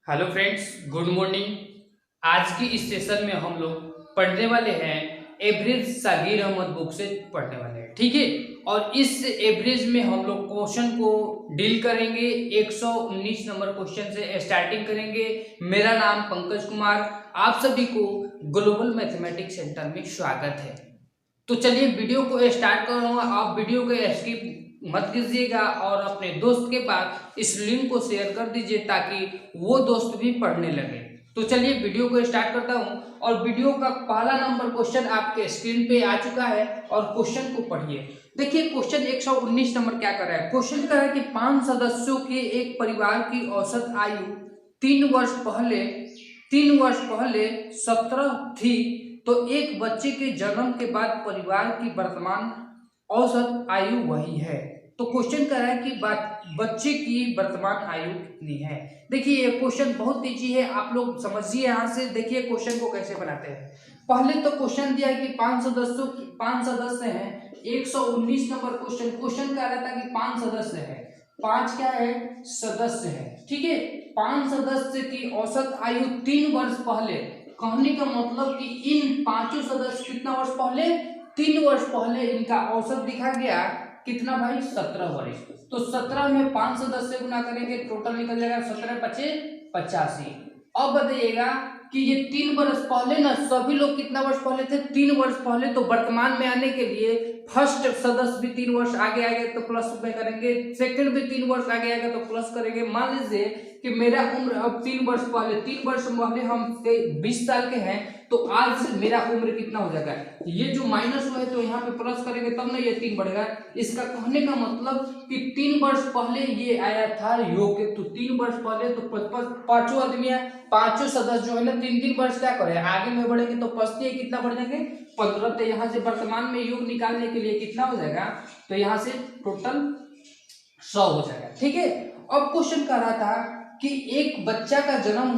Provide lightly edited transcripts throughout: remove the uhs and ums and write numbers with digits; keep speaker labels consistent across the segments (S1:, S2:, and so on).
S1: Hello friends, good morning. आज की इस सेशन में हम लोग पढ़ने वाले हैं एवरेज सागिर अहमद बुक से पढ़ने वाले हैं, ठीक है। और इस एवरेज में हम लोग क्वेश्चन को डील करेंगे। 119 नंबर क्वेश्चन से स्टार्टिंग करेंगे। मेरा नाम पंकज कुमार, आप सभी को ग्लोबल मैथमेटिक्स सेंटर में स्वागत है। तो चलिए वीडियो को स्टार्ट कर रहा हूँ। आप वीडियो को स्किप मत कीजिएगा और अपने दोस्त के पास इस लिंक को शेयर कर दीजिए ताकि वो दोस्त भी पढ़ने लगे। तो चलिए वीडियो को स्टार्ट करता हूँ और वीडियो का पहला नंबर क्वेश्चन आपके स्क्रीन पे आ चुका है और क्वेश्चन को पढ़िए। देखिए क्वेश्चन 119 नंबर क्या कर रहा है। क्वेश्चन कर रहा है कि 5 सदस्यों के एक परिवार की औसत आयु 3 वर्ष पहले 17 थी, तो एक बच्चे के जन्म के बाद परिवार की वर्तमान औसत आयु वही है। तो क्वेश्चन कर रहा है कि बच्चे की वर्तमान आयु कितनी है। देखिए ये क्वेश्चन बहुत ईजी है, आप लोग समझिए। यहाँ से देखिए क्वेश्चन को कैसे बनाते हैं। पहले तो क्वेश्चन दिया है कि 5 सदस्य हैं। 119 नंबर क्वेश्चन कह रहा था कि 5 सदस्य है। 5 क्या है? सदस्य है, ठीक है। 5 सदस्य की औसत आयु 3 वर्ष पहले। कहने का मतलब कि इन पांचों सदस्य कितना वर्ष पहले? 3 वर्ष पहले इनका औसत दिखा गया कितना भाई? 17 वर्ष। तो 17 में 5 सदस्य गुना करेंगे, टोटल निकल जाएगा 17 पचे 85। अब बताइएगा कि ये 3 वर्ष पहले ना, सभी लोग कितना वर्ष पहले थे? 3 वर्ष पहले। तो वर्तमान में आने के लिए फर्स्ट सदस्य भी 3 वर्ष आगे आएगा तो प्लस में करेंगे, सेकंड भी 3 वर्ष आगे आएगा तो प्लस करेंगे। मान लीजिए कि मेरा उम्र अब 3 वर्ष पहले हम 20 साल के हैं, तो आज मेरा उम्र कितना हो जाएगा? ये जो माइनस हुआ है तो यहाँ पे प्लस करेंगे तब ना ये 3 बढ़ेगा। इसका कहने का मतलब कि 3 वर्ष पहले ये आया था योग। तो 3 वर्ष पहले तो पांचों आदमी है, पांचों सदस्य जो है ना 3-3 वर्ष क्या करे आगे में बढ़ेंगे तो पचती कितना बढ़ जाएंगे? 15। तो यहाँ से वर्तमान में योग निकालने के लिए कितना हो जाएगा? तो यहाँ से टोटल 100 हो जाएगा, ठीक है। अब क्वेश्चन कर रहा था कि एक बच्चा का जन्म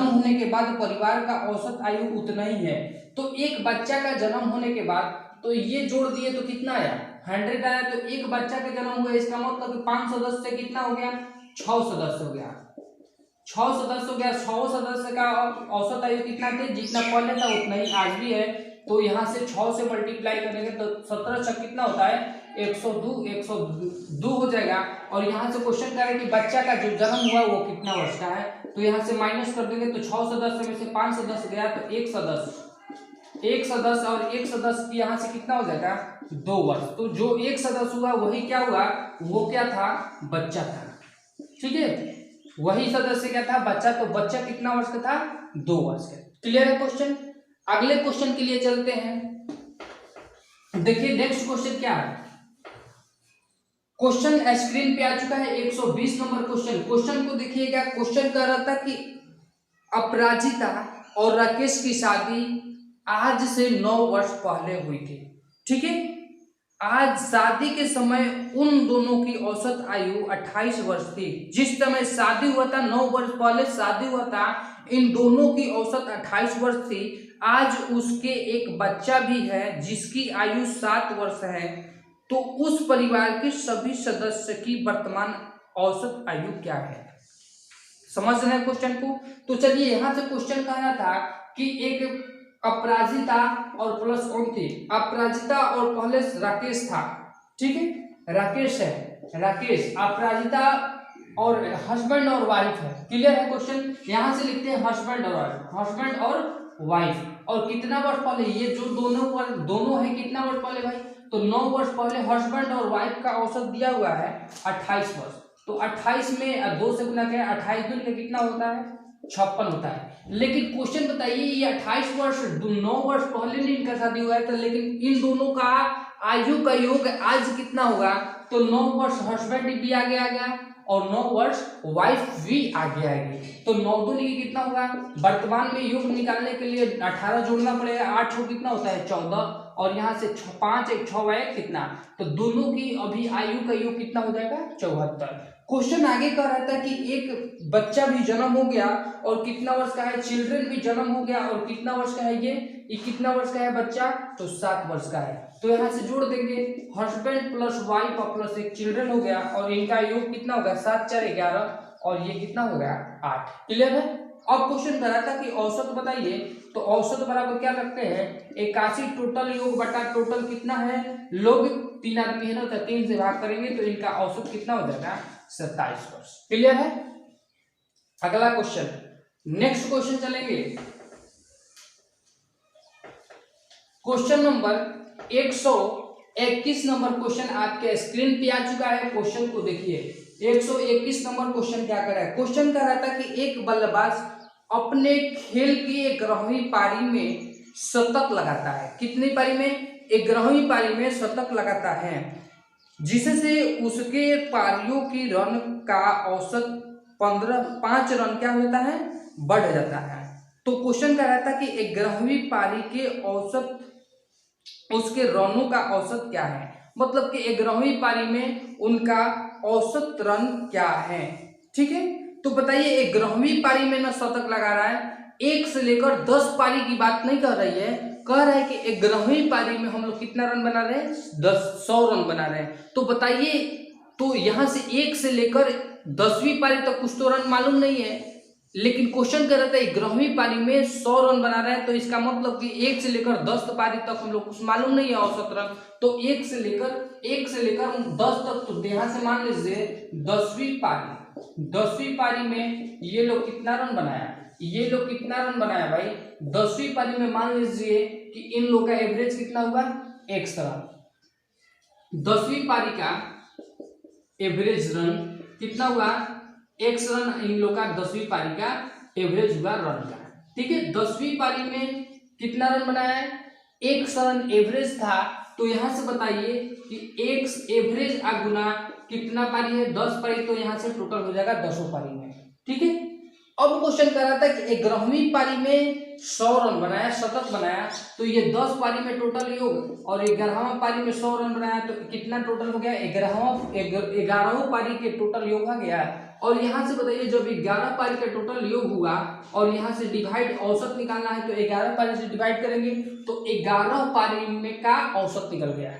S1: होने के बाद परिवार का औसत आयु उतना ही है। तो एक बच्चा का जन्म होने के बाद तो ये जोड़ दिए तो कितना आया? 100 आया। तो एक बच्चा का जन्म हुआ, इसका मतलब 5 सदस्य से कितना हो गया? 6 सदस्य हो गया। 6 सदस्य हो गया। 6 सदस्य का औसत आयु कितना थे? जितना पहले था उतना ही आज भी है। तो यहाँ से 6 से मल्टीप्लाई करेंगे तो 17 छक कितना होता है? 102 हो जाएगा। और यहाँ से क्वेश्चन कर रहे कि बच्चा का जो जन्म हुआ वो कितना वर्ष का है। तो यहाँ से माइनस कर देंगे तो 6 सदस्य में से 5 सदस्य गया तो एक सदस्य और एक सदस्य की यहाँ से कितना हो जाएगा? 2 वर्ष। तो जो एक सदस्य हुआ वही क्या हुआ? वो क्या था? बच्चा था, ठीक है। वही सदस्य क्या था? बच्चा। तो बच्चा कितना वर्ष का था? 2 वर्ष का। क्लियर है क्वेश्चन? अगले क्वेश्चन के लिए चलते हैं। देखिए नेक्स्ट क्वेश्चन क्या है। क्वेश्चन स्क्रीन पे आ चुका है। 120 नंबर क्वेश्चन को देखिएगा। क्वेश्चन कह रहा था कि अपराजिता और राकेश की शादी आज से 9 वर्ष पहले हुई थी, ठीक है। आज शादी के समय उन दोनों की औसत आयु 28 वर्ष थी। जिस समय शादी हुआ था 9 वर्ष पहले शादी हुआ था, इन दोनों की औसत 28 वर्ष थी। आज उसके एक बच्चा भी है जिसकी आयु 7 वर्ष है। तो उस परिवार के सभी सदस्य की वर्तमान औसत आयु क्या है? समझ रहे हैं क्वेश्चन को? तो चलिए यहाँ से क्वेश्चन कहना था कि एक अपराजिता और प्लस कौन थी? अपराजिता और पहले राकेश था, ठीक है। राकेश है, राकेश। अपराजिता और हस्बैंड और वाइफ है। क्लियर है क्वेश्चन? यहाँ से लिखते हैं हस्बैंड और वाइफ। और कितना वर्ष पहले? ये जो दोनों है कितना वर्ष पहले भाई? तो 9 वर्ष पहले हस्बैंड और वाइफ का औसत दिया हुआ है 28 वर्ष। तो 28 में 2 से गुना किया, 28 दूनी का कितना होता है? 56 होता है। लेकिन क्वेश्चन बताइए ये 28 वर्ष 9 वर्ष पहले नहीं इनका शादी हुआ है तो, लेकिन इन दोनों का आयु का योग आज कितना होगा? तो 9 वर्ष हस्बैंड भी आगे आ गया और 9 वर्ष वाइफ भी आगे आएगी। तो 9 दूनी कितना होगा? वर्तमान में योग निकालने के लिए 18 जोड़ना पड़ेगा। 8 छो कितना होता है? 14। और यहाँ से 5 1 6 1 कितना? तो दोनों की अभी आयु का योग कितना हो जाएगा? 74। क्वेश्चन आगे कह रहा था कि एक बच्चा भी जन्म हो गया और कितना वर्ष का है? चिल्ड्रन भी जन्म हो गया और कितना वर्ष का है? ये कितना वर्ष का है बच्चा? तो 7 वर्ष का है। तो यहाँ से जोड़ देंगे हस्बैंड प्लस वाइफ प्लस एक चिल्ड्रन हो गया और इनका योग कितना होगा? 7 4 11 और ये कितना हो गया? 8। क्लियर है। अब क्वेश्चन करा था कि औसत बताइए, तो औसत बराबर क्या रखते हैं 81 टोटल योग बटा टोटल कितना है लोग, 3 आदमी है ना, तो 3 से भाग करेंगे तो इनका औसत कितना हो जाएगा 27 वर्ष। क्लियर है। अगला क्वेश्चन, नेक्स्ट क्वेश्चन चलेंगे, क्वेश्चन नंबर 121 नंबर क्वेश्चन आपके स्क्रीन पे आ चुका है। क्वेश्चन को देखिए, 121 नंबर क्वेश्चन क्या कर रहा है, क्वेश्चन कह रहा था कि एक बल्लेबाज अपने खेल की 11वीं पारी में शतक लगाता है। कितनी पारी में 11वीं पारी में शतक लगाता है, जिससे उसके पारियों की रन का औसत 5 रन क्या होता है बढ़ जाता है। तो क्वेश्चन कह रहा था कि 11वीं पारी के औसत उसके रनों का औसत क्या है, मतलब कि 11वीं पारी में उनका औसत रन क्या है। ठीक है, तो बताइए 11वीं पारी में ना शतक लगा रहा है, 1 से लेकर 10 पारी की बात नहीं कर रही है, कह रहा है कि 11वीं पारी में हम लोग कितना रन बना रहे हैं 100 रन बना रहे हैं। तो बताइए, तो यहां से 1 से लेकर 10वीं पारी तक कुछ तो रन मालूम नहीं है, लेकिन क्वेश्चन कर रहा था 11वीं पारी में 100 रन बना रहे हैं, तो इसका मतलब कि 1 से लेकर 10 पारी तक हम लोग कुछ मालूम नहीं है औसत रन। तो 1 से लेकर 10 तक, तो यहां से मान लीजिए 10वीं पारी में ये लोग कितना रन बनाया, ये लोग कितना रन बनाया भाई 10वीं पारी में, मान लीजिए कि इन लोग का एवरेज कितना हुआ 100 रन। 10वीं पारी का एवरेज रन कितना हुआ 100 रन, इन लोग का 10वीं पारी का एवरेज हुआ रन का। ठीक है, 10वीं पारी में कितना रन बनाया है 100 रन एवरेज था, तो यहां से बताइए कि 1 एवरेज गुना कितना पारी है 10 पारी, तो यहां से टोटल हो जाएगा 10 पारी में। ठीक है, अब क्वेश्चन कर रहा था कि 11वीं पारी में 100 रन बनाया, शतक बनाया, तो ये 10 पारी में टोटल योग, और 11वां पारी में 100 रन बनाया, तो कितना टोटल हो गया 11वां पारी के टोटल योग आ गया। और यहां से बताइए जब 11 पारी का टोटल योग हुआ और यहां से डिवाइड औसत निकालना है, तो 11 पारी से डिवाइड करेंगे तो 11 पारी में का औसत निकल गया।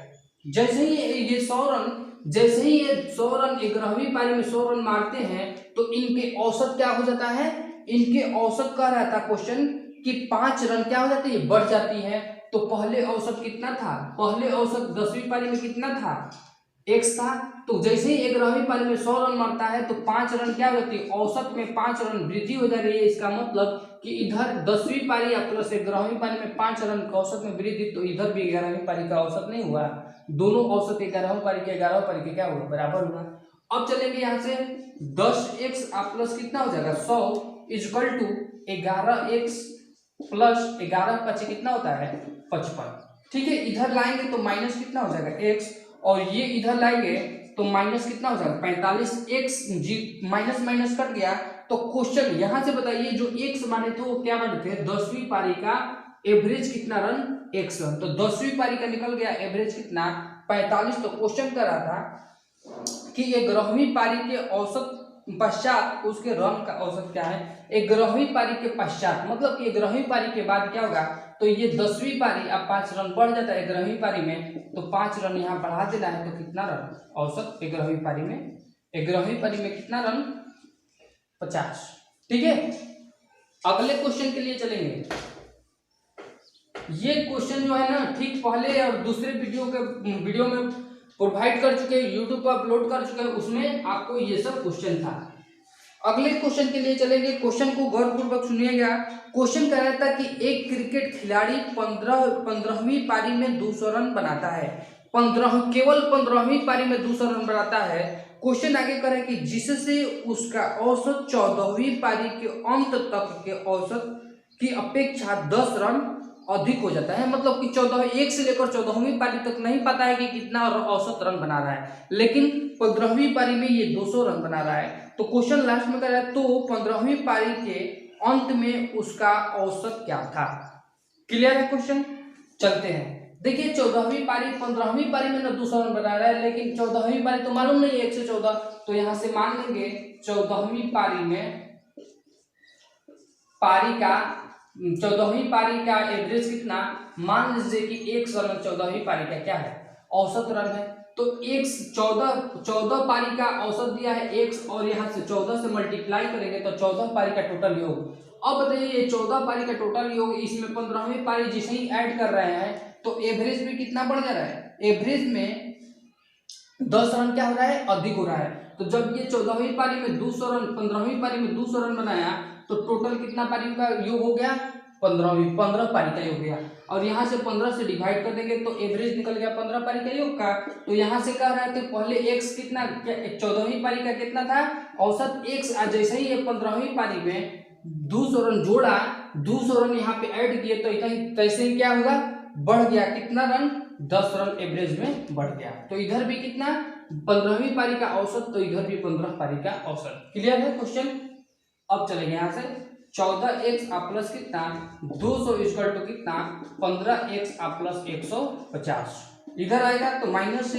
S1: जैसे ही ये 100 रन, जैसे ही ये 100 रन 11वीं पारी में 100 रन मारते हैं, तो इनके औसत क्या हो जाता है, इनके औसत कह रहा था क्वेश्चन कि 5 रन क्या हो जाती है बढ़ जाती है। तो पहले औसत कितना था, पहले औसत 10वीं पारी में कितना था 1 था, तो जैसे ही 11वीं पारी में 100 रन मारता है तो 5 रन क्या हो जाती है, औसत में 5 रन वृद्धि हो जा रही है। इसका मतलब कि इधर 10वीं पारी या प्लस 11वीं पारी में 5 रन का औसत में वृद्धि, तो इधर भी 11वीं पारी का औसत नहीं हुआ, दोनों औसत 11वीं पारी के 11वीं पारी के क्या हुआ बराबर हुआ। अब चलेंगे यहाँ से 10x प्लस कितना हो जाएगा 100 इक्वल टू 11x प्लस 11 5 कितना होता है 55। ठीक है, इधर लाएंगे तो माइनस कितना हो जाएगा x, और ये इधर लाएंगे तो माइनस कितना हो जाएगा 45x, माइनस माइनस कट गया। तो क्वेश्चन यहां से बताइए जो x माने थे वो क्या माने थे 10वीं पारी का एवरेज कितना रन 100 रन, तो 10वीं पारी का निकल गया एवरेज कितना 45। तो क्वेश्चन कर रहा था कि 11वीं पारी के औसत पश्चात उसके रन का औसत क्या है 11वीं पारी के पश्चात, मतलब कि 11वीं पारी के बाद क्या होगा, तो ये 10वीं पारी अब 5 रन बढ़ जाता है 11वीं पारी में, तो 5 रन यहाँ बढ़ा देना है, तो कितना रन औसत 11वीं पारी में, 11वीं पारी में कितना रन 50। ठीक है, अगले क्वेश्चन के लिए चलेंगे। ये क्वेश्चन जो है ना ठीक पहले और दूसरे वीडियो में प्रोवाइड कर चुके हैं, यूट्यूब पर अपलोड कर चुके हैं, उसमें आपको ये सब क्वेश्चन था। अगले क्वेश्चन के लिए चलेंगे, क्वेश्चन को गौरपूर्वक सुनिएगा। क्वेश्चन कह रहा था कि एक क्रिकेट खिलाड़ी 15वीं पारी में 200 रन बनाता है, केवल 15वीं पारी में 200 रन बनाता है। क्वेश्चन आगे करे कि जिससे उसका औसत 14वीं पारी के अंत तक के औसत की अपेक्षा 10 रन अधिक हो जाता है, मतलब कि 1 से लेकर 14वीं पारी तक नहीं पता है कि कितना औसत रन बना रहा है, लेकिन 15वीं पारी में ये 200 रन बना रहा है। तो क्वेश्चन लास्ट में कह रहा है तो 15वीं पारी के अंत में उसका औसत क्या था। क्लियर है क्वेश्चन, चलते हैं। देखिए 14वीं पारी 15वीं पारी में ना 200 रन बना रहा है, लेकिन 14वीं पारी तो मालूम नहीं है 1 से 14, तो यहां से मान लेंगे 14वीं पारी में 14वीं पारी का एवरेज कितना, मान लीजिए कि 100 रन 14वीं पारी का क्या है औसत रन है, तो x 14 पारी का औसत दिया है x, और यहाँ से 14 से मल्टीप्लाई करेंगे तो 14 पारी का टोटल योग। अब बताइए ये 14 पारी का टोटल योग, इसमें 15वीं पारी जिसे ही ऐड कर रहे हैं तो एवरेज में कितना बढ़ जा रहा है, एवरेज में 10 रन क्या हो रहा है, अधिक हो रहा है। तो जब ये 14वीं पारी में 200 रन, 15वीं पारी में 200 रन बनाया तो टोटल कितना पारी का योग हो गया, 15 पारी का योग गया। और यहाँ से 15 से डिवाइड कर देंगे तो एवरेज निकल गया 15 पारी का योग का। तो यहाँ से कह रहे थे पहले x कितना, 14वीं पारी का कितना था औसत x, जैसे ही ये 15वीं पारी में 200 रन जोड़ा, 200 रन यहाँ पे ऐड किए तो तैसे ही क्या होगा, बढ़ गया कितना रन, 10 रन एवरेज में बढ़ गया। तो इधर भी कितना, 15वीं पारी का औसत, तो इधर भी 15 पारी का औसत। क्लियर है क्वेश्चन। अब चलेंगे यहाँ से 14x प्लस कितना 200 इक्वल टू कितना 15x प्लस 150, इधर आएगा तो -x,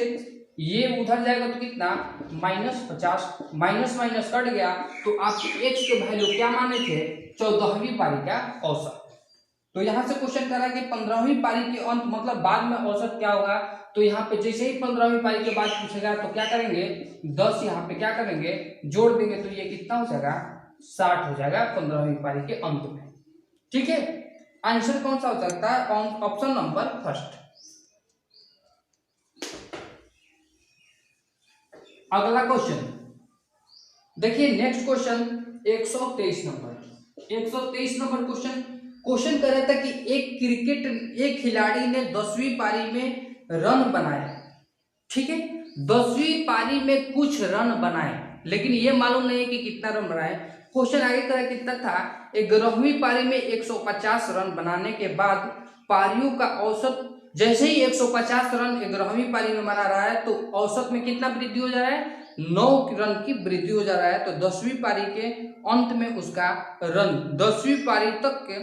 S1: ये उधर जाएगा तो कितना -50, माइनस माइनस कट गया तो आप x के वैल्यू क्या माने थे, 14वीं पारी का औसत। तो यहाँ से क्वेश्चन कर रहा है कि 15वीं पारी के अंत मतलब बाद में औसत क्या होगा। तो यहाँ पे जैसे ही 15वीं पारी के बाद पूछेगा तो क्या करेंगे, 10 यहाँ पे क्या करेंगे जोड़ देंगे तो ये कितना हो जाएगा, 60 हो जाएगा 15वीं पारी के अंत में। ठीक है, आंसर कौन सा हो सकता है, ऑप्शन नंबर फर्स्ट। अगला क्वेश्चन देखिए, नेक्स्ट क्वेश्चन 123 नंबर क्वेश्चन कह रहा था कि एक खिलाड़ी ने 10वीं पारी में रन बनाए। ठीक है, 10वीं पारी में कुछ रन बनाए, लेकिन ये मालूम नहीं है कि कितना रन बनाए। क्वेश्चन आगे कह कितना था, 11वीं पारी में 150 रन बनाने के बाद पारियों का औसत, जैसे ही 150 रन 11वीं पारी में बना रहा है तो औसत में कितना वृद्धि हो जा रहा है, 9 रन की वृद्धि हो जा रहा है। तो 10वीं पारी के अंत में उसका रन, 10वीं पारी तक के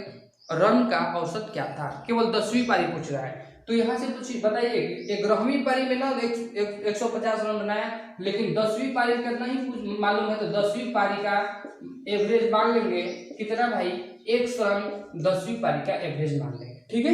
S1: रन का औसत क्या था, केवल 10वीं पारी पूछ रहा है। तो यहाँ से कुछ बताइए, 11वीं पारी में ना 150 रन बनाया, लेकिन 10वीं पारी का नहीं कुछ मालूम है, तो 10वीं पारी का एवरेज मान लेंगे कितना भाई, 1 रन 10वीं पारी का एवरेज मान लेंगे। ठीक है,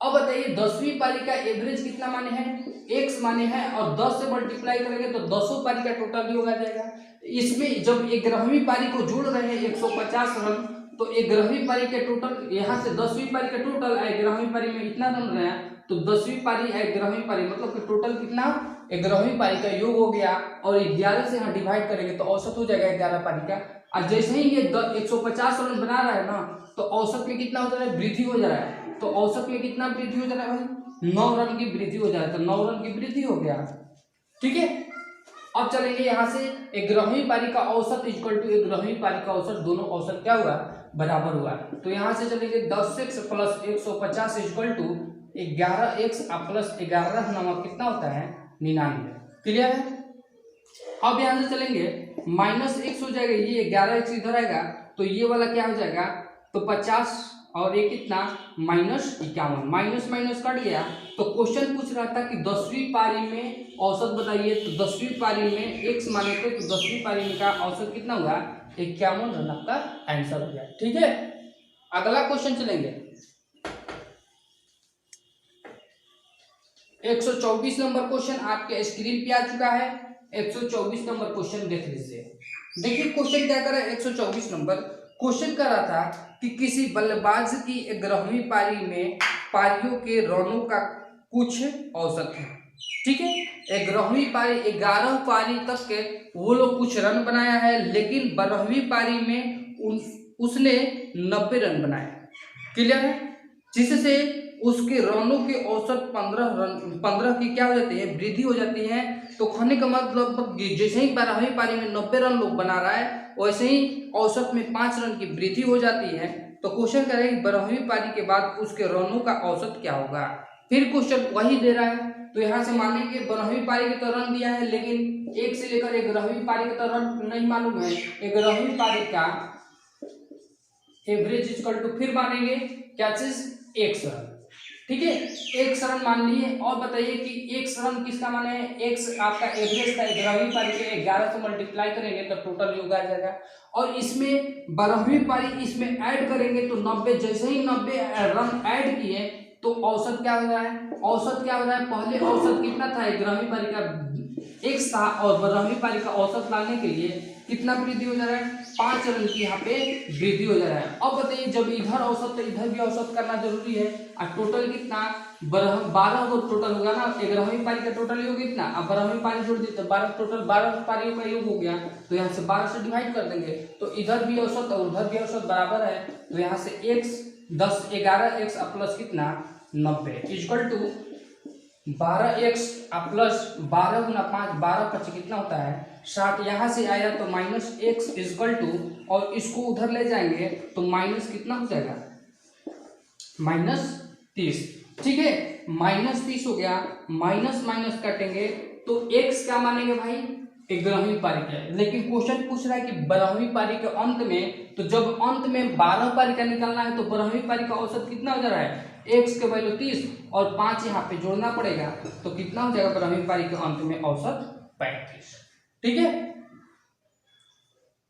S1: अब बताइए 10वीं पारी का एवरेज कितना माने हैं, x माने हैं, और 10 से मल्टीप्लाई करेंगे तो 10 पारी का टोटल योग आ जाएगा। इसमें जब 11वीं पारी को जोड़ रहे हैं 150 रन, तो 11वीं पारी के टोटल, यहाँ से 10वीं पारी का टोटल 11वीं पारी में इतना रन रहा, तो 10वीं पारी 11वीं पारी मतलब कि टोटल कितना 11वीं पारी का योग हो गया, और 11 से यहाँ डिवाइड करेंगे तो औसत हो जाएगा 11 पारी का। और जैसे ही ये 150 रन बना रहा है ना, तो औसत में कितना हो जा रहा है, वृद्धि हो जा रहा है। तो औसत में कितना वृद्धि हो जा रहा है भाई, 9 रन की वृद्धि हो जा रहा है, तो 9 रन की वृद्धि हो गया। ठीक है, अब चलेंगे यहाँ से 11वीं पारी का औसत इक्वल टू 11वीं पारी का औसत, दोनों औसत क्या हुआ, बराबर हुआ। तो यहाँ से चलेंगे 10x plus 150 equal to 11x plus 11 number कितना होता है, 99। क्लियर है। अब यहाँ से चलेंगे -x हो जाएगा, ये 11x इधर आएगा तो ये वाला क्या हो जाएगा, तो 50 और ये कितना -51, माइनस माइनस कट गया। तो क्वेश्चन पूछ रहा था कि 10वीं पारी में औसत बताइए, तो 10वीं पारी में x माने थे, तो 10वीं पारी में का औसत कितना हुआ, 51 रन आपका आंसर हो गया। ठीक है, अगला क्वेश्चन चलेंगे 124 नंबर क्वेश्चन आपके स्क्रीन पे आ चुका है। 124 नंबर क्वेश्चन देख लीजिए। देखिए क्वेश्चन क्या कर रहा है, 124 नंबर क्वेश्चन कर रहा था कि किसी बल्लेबाज की 11वीं पारी में पारियों के रनों का कुछ औसत है। ठीक है, 11वीं पारी 11 पारी तक के वो लोग कुछ रन बनाया है, लेकिन 12वीं पारी में उसने 90 रन बनाए। क्लियर है, जिससे उसके रनों के औसत 15 की क्या हो जाती है, वृद्धि हो जाती है। तो कहने का मतलब जैसे ही 12वीं पारी में 90 रन लोग बना रहा है, वैसे ही औसत में 5 रन की वृद्धि हो जाती है। तो क्वेश्चन कह रहे हैं 12वीं पारी के बाद उसके रनों का औसत क्या होगा। फिर क्वेश्चन वही दे रहा है, तो यहाँ से मानेंगे 12वीं पारी के तो रन दिया है, लेकिन 1 से लेकर 11वीं पारी का तो रन नहीं मालूम है। 11वीं पारी का एवरेज इक्वल टू फिर मानेंगे क्या चीज, 1 रन। ठीक है, 1 रन मान लिए। और बताइए कि 1 रन किसका माने है, x आपका एवरेज था 11वीं पारी के, 11 से मल्टीप्लाई करेंगे तो टोटल योग आ जाएगा। और इसमें 12वीं पारी इसमें ऐड करेंगे तो 90, जैसे ही 90 रन ऐड किए तो औसत क्या हो रहा है, औसत क्या हो रहा है, पहले औसत कितना था, 11वीं पारी का x था और 12वीं पारी का औसत लाने के लिए कितना वृद्धि हो जा रहा है, 5 रन की यहाँ पे वृद्धि हो जा रहा है। अब बताइए जब इधर औसत तो इधर भी औसत करना जरूरी है। और टोटल कितना, 12 को टोटल होगा ना, 11वीं पारी का टोटल योग कितना, अब 12वीं पारी जोड़ दी तो 12 टोटल 12 पारियों का योग हो गया, तो यहाँ से 12 से डिवाइड कर देंगे तो इधर भी औसत और उधर भी औसत बराबर है, तो यहाँ से x 10 11x प्लस कितना 90 इक्वल टू 12x प्लस 12 गुना 5 12 25 कितना होता है 60। यहाँ से आया तो माइनस एक्स इक्वल टू, और इसको उधर ले जाएंगे तो माइनस कितना हो जाएगा, -30। ठीक है, -30 हो गया, माइनस माइनस काटेंगे तो x क्या मानेंगे भाई, 11वीं पारी का। लेकिन क्वेश्चन पूछ रहा है कि 12वीं पारी के अंत में, तो जब अंत में 12 पारी का निकालना है तो 12वीं पारी का औसत कितना हो जा रहा है, x के वैल्यू 30 और 5 यहाँ पे जोड़ना पड़ेगा, तो कितना हो जाएगा 12वीं पारी के अंत में औसत 35। ठीक है,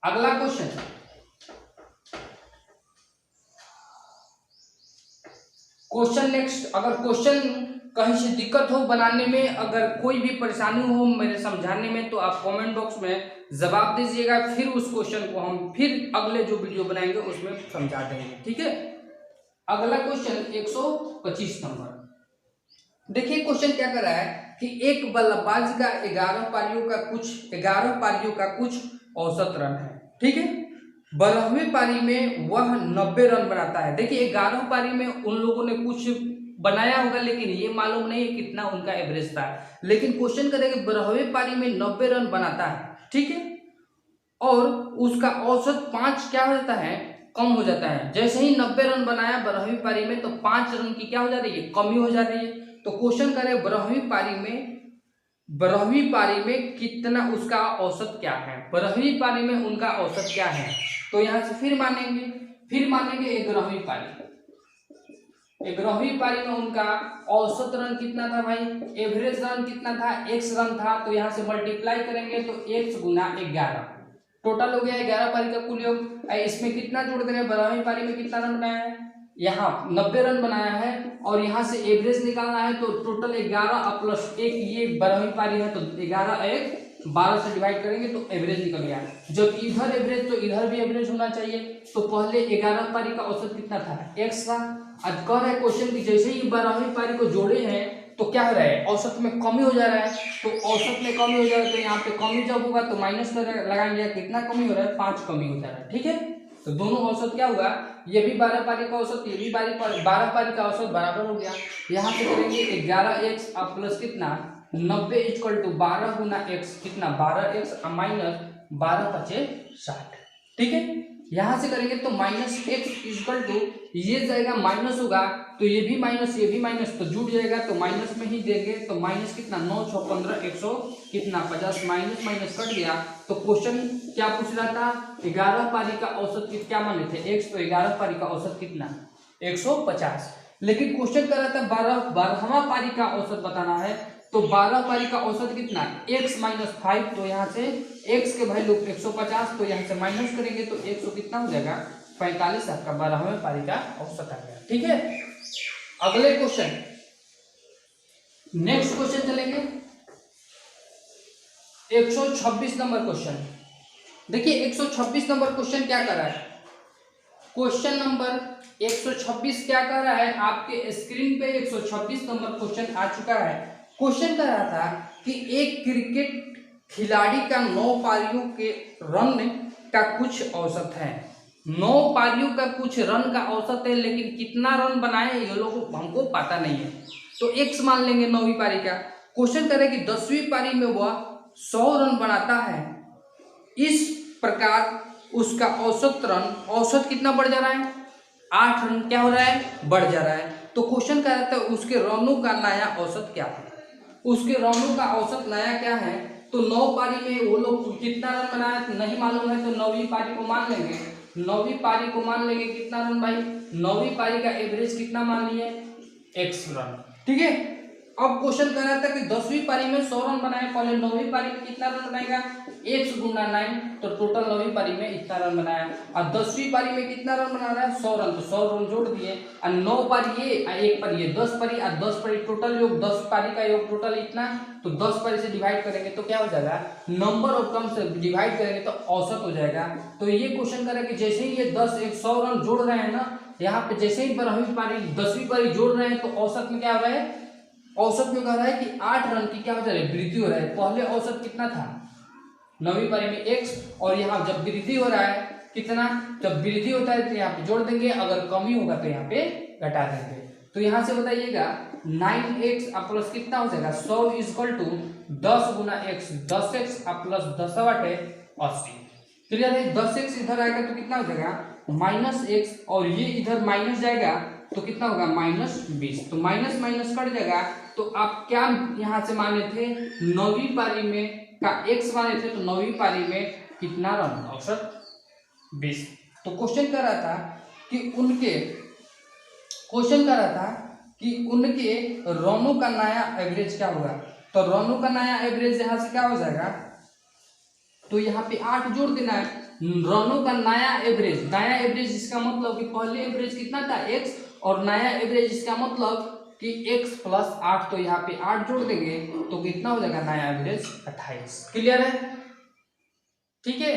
S1: अगला क्वेश्चन, क्वेश्चन नेक्स्ट। अगर क्वेश्चन कहीं से दिक्कत हो बनाने में, अगर कोई भी परेशानी हो मेरे समझाने में, तो आप कमेंट बॉक्स में जवाब दीजिएगा, फिर उस क्वेश्चन को हम फिर अगले जो वीडियो बनाएंगे उसमें समझा देंगे। ठीक है, अगला क्वेश्चन 125 नंबर। देखिए क्वेश्चन क्या कर रहा है कि एक बल्लेबाज का 11 पारियों का कुछ औसत रन है। ठीक है, 12वीं पारी में वह 90 रन बनाता है। देखिए 11 पारी में उन लोगों ने कुछ बनाया होगा, लेकिन ये मालूम नहीं है कितना उनका एवरेज था। लेकिन क्वेश्चन करेंगे 12वीं पारी में 90 रन बनाता है, ठीक है, और उसका औसत 5 क्या हो जाता है, कम हो जाता है। जैसे ही 90 रन बनाया 12वीं पारी में, तो 5 रन की क्या हो जा रही है, कमी हो जा रही है। तो क्वेश्चन करें 12वीं पारी में कितना उसका औसत क्या है, 12वीं पारी में उनका औसत क्या है। तो यहां से फिर मानेंगे 11वीं पारी में उनका औसत रन कितना था भाई, एवरेज रन कितना था, x रन था। तो यहां से मल्टीप्लाई करेंगे तो x गुना 11 टोटल हो गया 11 पारी का कुल योग। इसमें कितना जोड़ देंगे, 12वीं पारी में कितना रन बनाया है, यहाँ 90 रन बनाया है, और यहाँ से एवरेज निकालना है, तो टोटल 11 प्लस 1, ये 12वीं पारी है तो 11 1 12 से डिवाइड करेंगे तो एवरेज निकल गया। जब इधर एवरेज तो इधर भी एवरेज होना चाहिए, तो पहले 11 पारी का औसत कितना था, x था। आज कह रहा है क्वेश्चन की जैसे ही 12वीं पारी को जोड़े हैं तो क्या हो रहा है, औसत में कमी हो जा रहा है। तो औसत में कमी हो जा रहा है, तो यहाँ पे कमी जब होगा तो माइनस लगाएंगे, कितना कमी हो रहा है, 5 कमी हो जा रहा है। ठीक है, तो दोनों औसत क्या होगा, ये भी 12 पारी का औसत, ये भी 12 पारी का औसत बराबर हो गया। यहाँ पे करेंगे 11x प्लस कितना 90 इक्वल टू 12 गुना x कितना 12x माइनस 12 पचे 60। ठीक है, यहाँ से करेंगे तो माइनस एक्स इक्वल टू, ये जाएगा माइनस होगा तो ये भी माइनस तो जुड़ जाएगा, तो माइनस में ही देंगे। तो माइनस कितना 9 6 15 100 कितना 50, माइनस माइनस कट गया। तो क्वेश्चन क्या पूछ रहा था, 11 पारी का औसत क्या माने थे x, तो 11 पारी का औसत कितना 150। लेकिन क्वेश्चन कर रहा था 12वां पारी का औसत बताना है, तो 12 पारी का औसत कितना x माइनस 5। तो यहाँ से x के वैल्यू 150, तो यहाँ से माइनस करेंगे तो 100 कितना हो जाएगा 45, आपका 12वें पारी का औसत आ गया। ठीक है, अगले क्वेश्चन, नेक्स्ट क्वेश्चन चलेंगे 126 नंबर क्वेश्चन। देखिए 126 नंबर क्वेश्चन क्या कर रहा है, क्वेश्चन नंबर 126 क्या कर रहा है, आपके स्क्रीन पे 126 नंबर क्वेश्चन आ चुका है। क्वेश्चन कर रहा था कि एक क्रिकेट खिलाड़ी का 9 पारियों के रन का कुछ औसत है, 9 पारियों का कुछ रन का औसत है, लेकिन कितना रन बनाए ये लोग हमको पता नहीं है। तो x मान लेंगे 9वीं पारी का। क्वेश्चन करें कि 10वीं पारी में वह 100 रन बनाता है, इस प्रकार उसका औसत कितना बढ़ जा रहा है, 8 रन क्या हो रहा है, बढ़ जा रहा है। तो क्वेश्चन कह रहा था उसके रनों का नया औसत क्या है, उसके रनों का औसत नया क्या है। तो 9 पारी में वो लोग कितना रन बनाया नहीं मालूम है, तो 9वीं पारी को मान लेंगे, 9वीं पारी को मान लेंगे कितना रन भाई, 9वीं पारी का एवरेज कितना मान लिए x रन। ठीक है, अब क्वेश्चन कर रहा था कि 10वीं पारी में 100 रन बनाए, पहले 9वीं पारी में कितना रन बनाएगा x गुना 9, तो टोटल 9वीं पारी में इतना रन बनाया। और 10वीं पारी में कितना रन बना रहा है 100 रन, तो 100 रन जोड़ दिए। और 9 पारी ये और 1 पारी ये 10 पारी, और 10 पारी टोटल योग 10 पारी का योग टोटल इतना, तो 10 पारी से डिवाइड करेंगे तो क्या हो जाएगा नंबर ऑफ टर्म्स से डिवाइड करेंगे तो औसत हो जाएगा। तो ये क्वेश्चन कर रहा है कि जैसे ही ये 10 100 रन जोड़ रहे हैं ना, यहाँ पे जैसे ही 12वीं पारी 10वीं पारी जोड़ रहे हैं तो औसत में क्या हो रहा है, औसत में कह रहा है कि 8 रन की क्या हो जा रहा है वृद्धि हो रहा है। पहले औसत कितना था 9वीं पारी में x, और यहाँ जब वृद्धि हो रहा है कितना, जब वृद्धि होता है तो यहाँ पे जोड़ देंगे, अगर कमी होगा तो यहाँ पे घटा देंगे। तो यहाँ से बताइएगा 9x प्लस कितना हो जाएगा 100 इक्वल टू 10 गुना x, 10x प्लस 10 बटे 80। क्लियर है, 10x इधर आएगा तो कितना हो जाएगा -x, और ये इधर माइनस जाएगा तो कितना होगा -20, तो माइनस माइनस कट जाएगा। तो आप क्या यहाँ से माने थे 9वीं पारी में का x माने थे, तो 9वीं पारी में कितना रन औसत 20। तो क्वेश्चन कर रहा था कि उनके रनों का नया एवरेज क्या होगा। तो रनों का नया एवरेज यहाँ से क्या हो जाएगा, तो यहाँ पे 8 जोड़ देना है। रनों का नया एवरेज इसका मतलब कि पहले एवरेज कितना था x, और नया एवरेज इसका मतलब कि x प्लस 8, तो यहाँ पे 8 जोड़ देंगे तो कितना हो जाएगा नया एवरेज 28। क्लियर है, ठीक है।